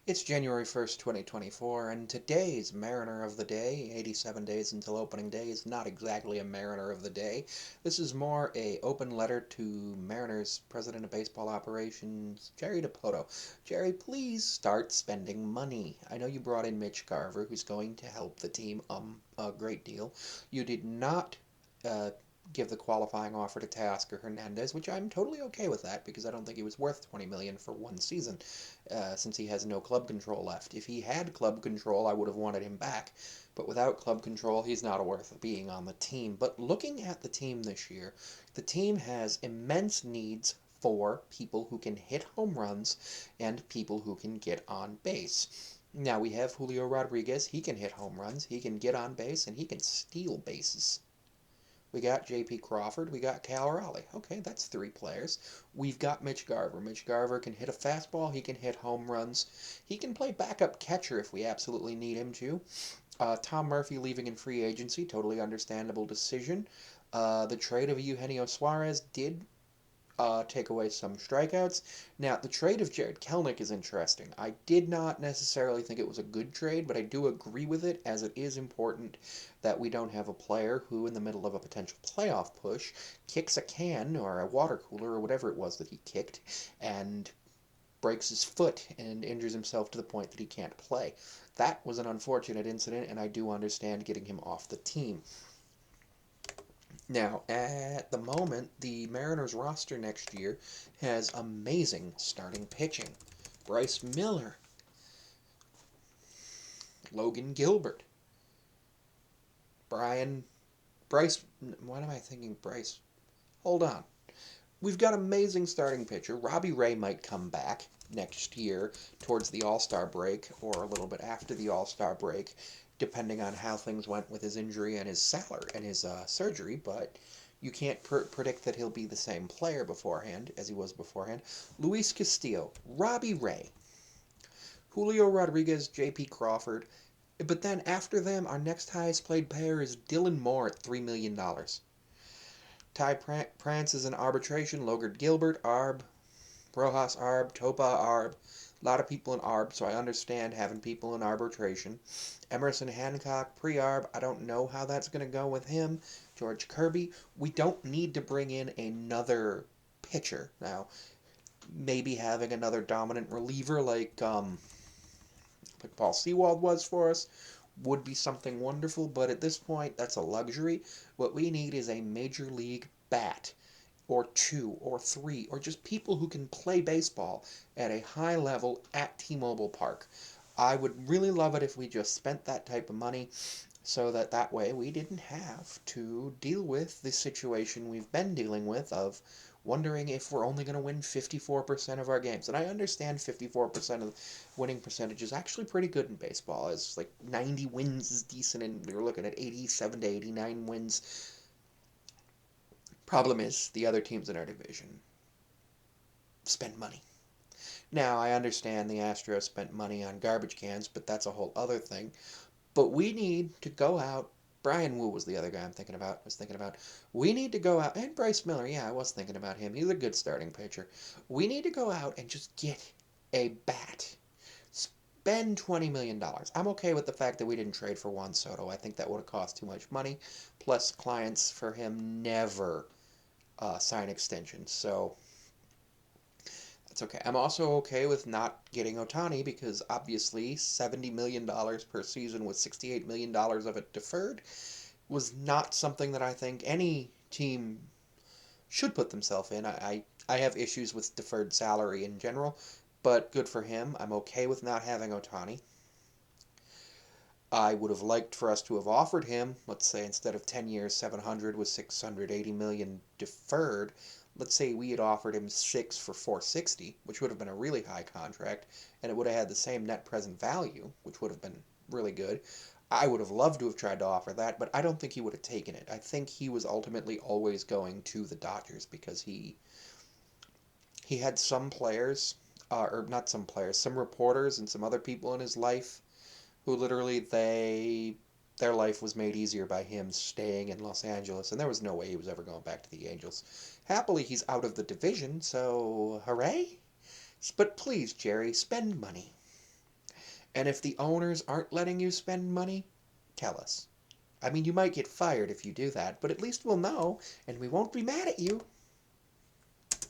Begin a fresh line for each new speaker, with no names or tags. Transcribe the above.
It's January 1st, 2024, and today's Mariner of the Day, 87 days until opening day, is not exactly a Mariner of the Day. This is more a open letter to Mariners President of Baseball Operations, Jerry Dipotto. Jerry, please start spending money. I know you brought in Mitch Garver, who's going to help the team a great deal. You did not uh, give the qualifying offer to Teoscar Hernandez, which I'm totally okay with that because I don't think he was worth $20 million for one season, since he has no club control left. If he had club control, I would have wanted him back, but without club control, he's not worth being on the team. But looking at the team this year, the team has immense needs for people who can hit home runs and people who can get on base. Now we have Julio Rodriguez. He can hit home runs, he can get on base, and he can steal bases. We got J.P. Crawford. We got Cal Raleigh. Okay, that's three players. We've got Mitch Garver. Mitch Garver can hit a fastball. He can hit home runs. He can play backup catcher if we absolutely need him to. Tom Murphy leaving in free agency, totally understandable decision. The trade of Eugenio Suarez did take away some strikeouts. Now, the trade of Jared Kelnick is interesting. I did not necessarily think it was a good trade, but I do agree with it, as it is important that we don't have a player who, in the middle of a potential playoff push, kicks a can or a water cooler or whatever it was that he kicked and breaks his foot and injures himself to the point that he can't play. That was an unfortunate incident, and I do understand getting him off the team. Now, at the moment, the Mariners roster next year has amazing starting pitching. Bryce Miller, Logan Gilbert, Brian, Bryce, what am I thinking, Bryce? Hold on. We've got amazing starting pitcher. Robbie Ray might come back next year towards the All-Star break or a little bit after the All-Star break, depending on how things went with his injury and his salary and his surgery, but you can't predict that he'll be the same player beforehand as he was beforehand. Luis Castillo, Robbie Ray, Julio Rodriguez, J.P. Crawford. But then after them, our next highest paid player is Dylan Moore at $3 million. Ty Prance is in arbitration. Logan Gilbert, Arb, Rojas, Arb, Topa, Arb. A lot of people in Arb, so I understand having people in arbitration. Emerson Hancock, pre-Arb. I don't know how that's going to go with him. George Kirby. We don't need to bring in another pitcher. Now, maybe having another dominant reliever like Paul Sewald was for us would be something wonderful, but at this point, that's a luxury. What we need is a major league bat, or two, or three, or just people who can play baseball at a high level at T-Mobile Park. I would really love it if we just spent that type of money so that way we didn't have to deal with the situation we've been dealing with of wondering if we're only going to win 54% of our games. And I understand 54% of winning percentage is actually pretty good in baseball. It's like 90 wins is decent, and we're looking at 87 to 89 wins. Problem is, the other teams in our division spend money. Now, I understand the Astros spent money on garbage cans, but that's a whole other thing. But we need to go out. Brian Wu was the other guy I'm thinking about. We need to go out, and Bryce Miller. Yeah, I was thinking about him. He's a good starting pitcher. We need to go out and just get a bat. Spend $20 million. I'm okay with the fact that we didn't trade for Juan Soto. I think that would have cost too much money. Plus, clients for him never sign extensions, so that's okay. I'm also okay with not getting Ohtani because obviously $70 million per season with $68 million of it deferred was not something that I think any team should put themselves in. I have issues with deferred salary in general, but good for him. I'm okay with not having Ohtani. I would have liked for us to have offered him, let's say instead of 10 years, 700 with 680 million deferred. Let's say we had offered him 6 for 460, which would have been a really high contract, and it would have had the same net present value, which would have been really good. I would have loved to have tried to offer that, but I don't think he would have taken it. I think he was ultimately always going to the Dodgers because he had some players, or not some players, some reporters and some other people in his life who literally their life was made easier by him staying in Los Angeles, and there was no way he was ever going back to the Angels. Happily, he's out of the division, so hooray! But please, Jerry, spend money. And if the owners aren't letting you spend money, tell us. I mean, you might get fired if you do that, but at least we'll know, and we won't be mad at you.